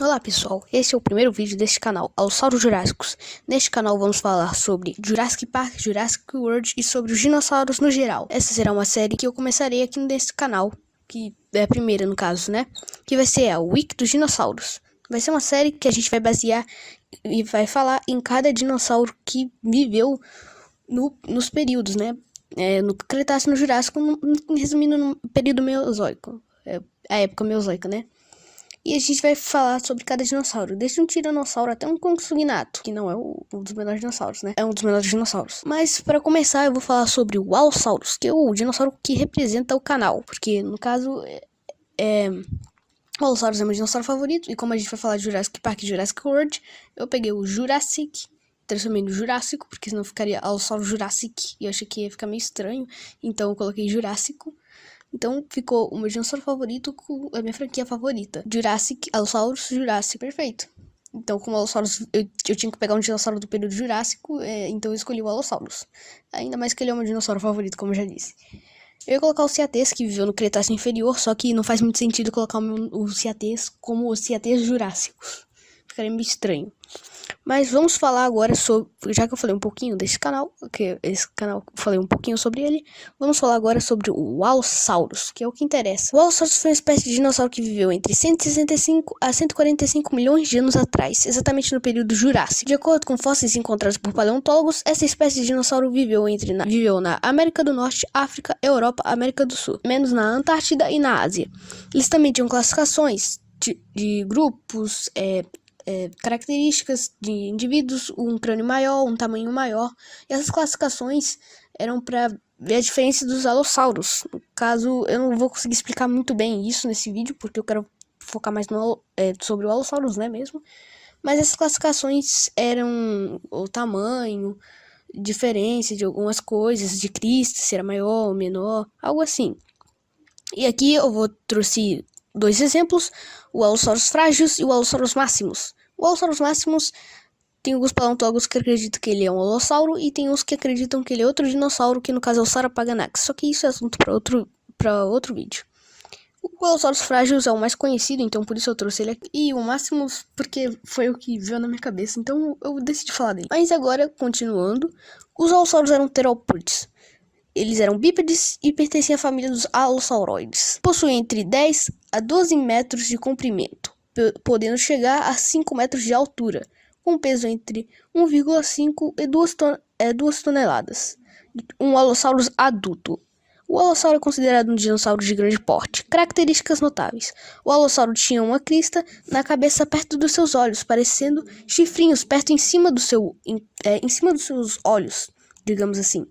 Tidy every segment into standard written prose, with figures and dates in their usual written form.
Olá pessoal, esse é o primeiro vídeo deste canal, Allossauros Jurássicos. Neste canal vamos falar sobre Jurassic Park, Jurassic World e sobre os dinossauros no geral. Essa será uma série que eu começarei aqui nesse canal, que é a primeira no caso, né? Que vai ser a Wiki dos Dinossauros. Vai ser uma série que a gente vai basear e vai falar em cada dinossauro que viveu nos períodos, né? No Cretáceo, no Jurássico, resumindo no período Mesozoico, a época Mesozoica, né? E a gente vai falar sobre cada dinossauro, desde um tiranossauro até um Compsognato, que não é um dos menores dinossauros, né? É um dos menores dinossauros. Mas para começar eu vou falar sobre o Allosaurus, que é o dinossauro que representa o canal, porque no caso o Allosaurus é meu dinossauro favorito, e como a gente vai falar de Jurassic Park e Jurassic World, eu peguei o Jurassic, transformei no Jurássico, porque senão ficaria Allosaurus Jurassic, e eu achei que ia ficar meio estranho, então eu coloquei Jurássico. Então ficou o meu dinossauro favorito com a minha franquia favorita. Jurassic, Allosaurus, Jurassic, perfeito. Então, como Allosaurus, eu tinha que pegar um dinossauro do período Jurássico, então eu escolhi o Allosaurus. Ainda mais que ele é o meu dinossauro favorito, como eu já disse. Eu ia colocar o Ciatês, que viveu no Cretáceo Inferior, só que não faz muito sentido colocar o Ciatês como os Ciatês Jurássicos. Ficaria meio estranho. Mas vamos falar agora sobre, já que eu falei um pouquinho desse canal, que esse canal eu falei um pouquinho sobre ele, vamos falar agora sobre o Allosaurus, que é o que interessa. O Allosaurus foi uma espécie de dinossauro que viveu entre 165 a 145 milhões de anos atrás, exatamente no período Jurássico. De acordo com fósseis encontrados por paleontólogos, essa espécie de dinossauro viveu na América do Norte, África, Europa, América do Sul, menos na Antártida e na Ásia. Eles também tinham classificações de grupos, características de indivíduos, um crânio maior, um tamanho maior. E essas classificações eram para ver a diferença dos Allosaurus. No caso, eu não vou conseguir explicar muito bem isso nesse vídeo, porque eu quero focar mais sobre o Allosaurus, né, mesmo. Mas essas classificações eram o tamanho, diferença de algumas coisas, de crista, se era maior ou menor, algo assim. E aqui eu trouxe dois exemplos, o Allosaurus frágios e o Allosaurus maximus. O Allosaurus maximus tem alguns paleontólogos que acreditam que ele é um alossauro e tem uns que acreditam que ele é outro dinossauro, que no caso é o Sarapaganax. Só que isso é assunto para outro vídeo. O Allosaurus frágios é o mais conhecido, então por isso eu trouxe ele aqui. E o Maximus porque foi o que veio na minha cabeça, então eu decidi falar dele. Mas agora, continuando, os Allosaurus eram terópodes. Eles eram bípedes e pertenciam à família dos Allossauroides. Possuem entre 10 a 12 metros de comprimento, podendo chegar a 5 metros de altura, com peso entre 1,5 e 2 toneladas. Um Allosaurus adulto. O Allosauro é considerado um dinossauro de grande porte. Características notáveis. O Allosauro tinha uma crista na cabeça perto dos seus olhos, parecendo chifrinhos perto em cima dos seus olhos, digamos assim.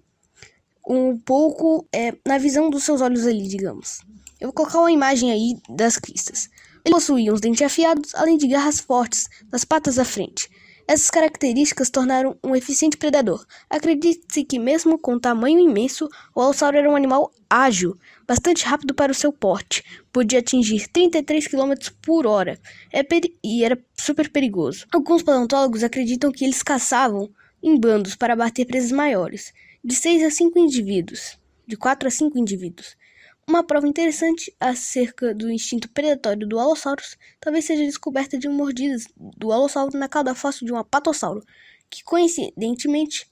Um pouco na visão dos seus olhos ali, digamos. Eu vou colocar uma imagem aí das cristas. Ele possuía uns dentes afiados, além de garras fortes nas patas da frente. Essas características tornaram um eficiente predador. Acredite-se que mesmo com tamanho imenso, o Allosauro era um animal ágil, bastante rápido para o seu porte. Podia atingir 33 km por hora e era super perigoso. Alguns paleontólogos acreditam que eles caçavam em bandos para abater presas maiores, de 6 a 5 indivíduos, de 4 a 5 indivíduos. Uma prova interessante acerca do instinto predatório do Allosaurus talvez seja a descoberta de mordidas do Allosauro na cauda fóssil de um apatossauro, que coincidentemente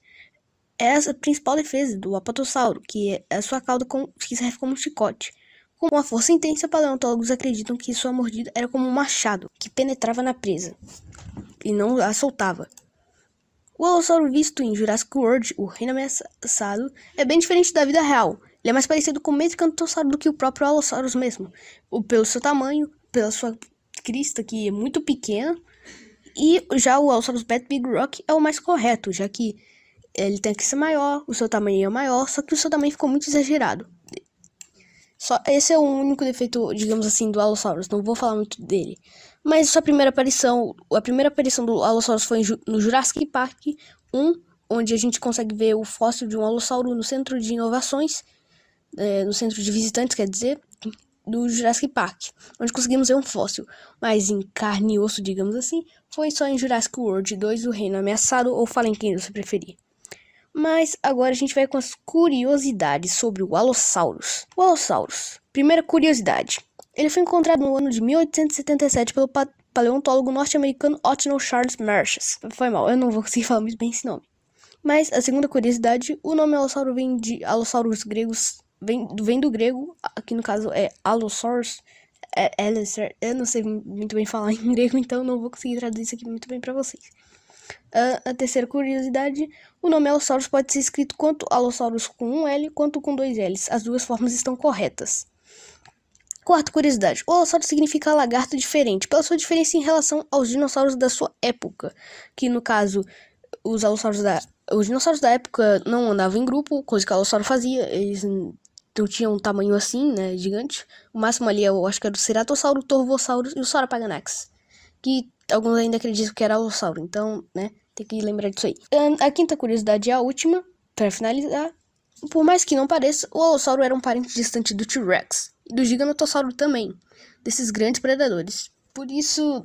é a principal defesa do apatossauro, que é a sua cauda que serve como um chicote. Com uma força intensa, paleontólogos acreditam que sua mordida era como um machado, que penetrava na presa e não a soltava. O Allosauro visto em Jurassic World, o reino ameaçado, é bem diferente da vida real. Ele é mais parecido com o Metriacantossauro do que o próprio Allosaurus mesmo, pelo seu tamanho, pela sua crista, que é muito pequena, e já o Allosaurus Big Rock é o mais correto, já que ele tem que ser maior, o seu tamanho é maior, só que o seu tamanho ficou muito exagerado. Esse é o único defeito, digamos assim, do Allosaurus, não vou falar muito dele. Mas a primeira aparição do Allosaurus foi no Jurassic Park 1, onde a gente consegue ver o fóssil de um Allossauro no centro de inovações, no centro de visitantes, quer dizer, do Jurassic Park, onde conseguimos ver um fóssil. Mas em carne e osso, digamos assim, foi só em Jurassic World 2, o reino ameaçado, ou falem quem você preferir. Mas agora a gente vai com as curiosidades sobre o Allosaurus. O Allosaurus, primeira curiosidade. Ele foi encontrado no ano de 1877 paleontólogo norte-americano Otto Charles Marsh. Foi mal, eu não vou conseguir falar muito bem esse nome. Mas a segunda curiosidade, o nome alossauro vem de alossauros gregos, vem do grego, aqui no caso é allosaurus, eu não sei muito bem falar em grego, então não vou conseguir traduzir isso aqui muito bem para vocês. A terceira curiosidade, o nome allosaurus pode ser escrito quanto allosaurus com um L quanto com dois L's. As duas formas estão corretas. Quarta curiosidade, o allosaurus significa lagarto diferente, pela sua diferença em relação aos dinossauros da sua época, que no caso, os dinossauros da época não andavam em grupo, coisa que o alossauro fazia, eles não tinham um tamanho assim, né, gigante. O máximo ali eu acho que era o ceratossauro, o torvosaurus e o sauropodonax, que alguns ainda acreditam que era alossauro, então, né, tem que lembrar disso aí. A quinta curiosidade é a última, para finalizar. Por mais que não pareça, o alossauro era um parente distante do T-Rex e do giganotossauro também, desses grandes predadores. Por isso,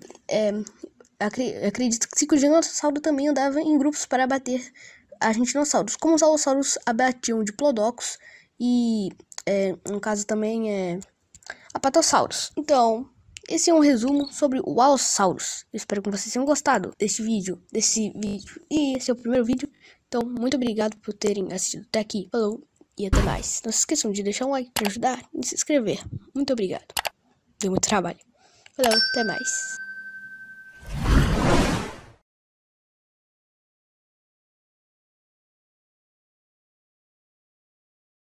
acredito que o giganotossauro também andava em grupos para abater argentinossauros, como os alossauros abatiam diplodocus e, no caso também, apatossauros. Então, esse é um resumo sobre o Allosaurus. Eu espero que vocês tenham gostado desse vídeo. E esse é o primeiro vídeo. Então, muito obrigado por terem assistido até aqui. Falou e até mais. Não se esqueçam de deixar um like para ajudar e se inscrever. Muito obrigado. Deu muito trabalho. Falou, até mais.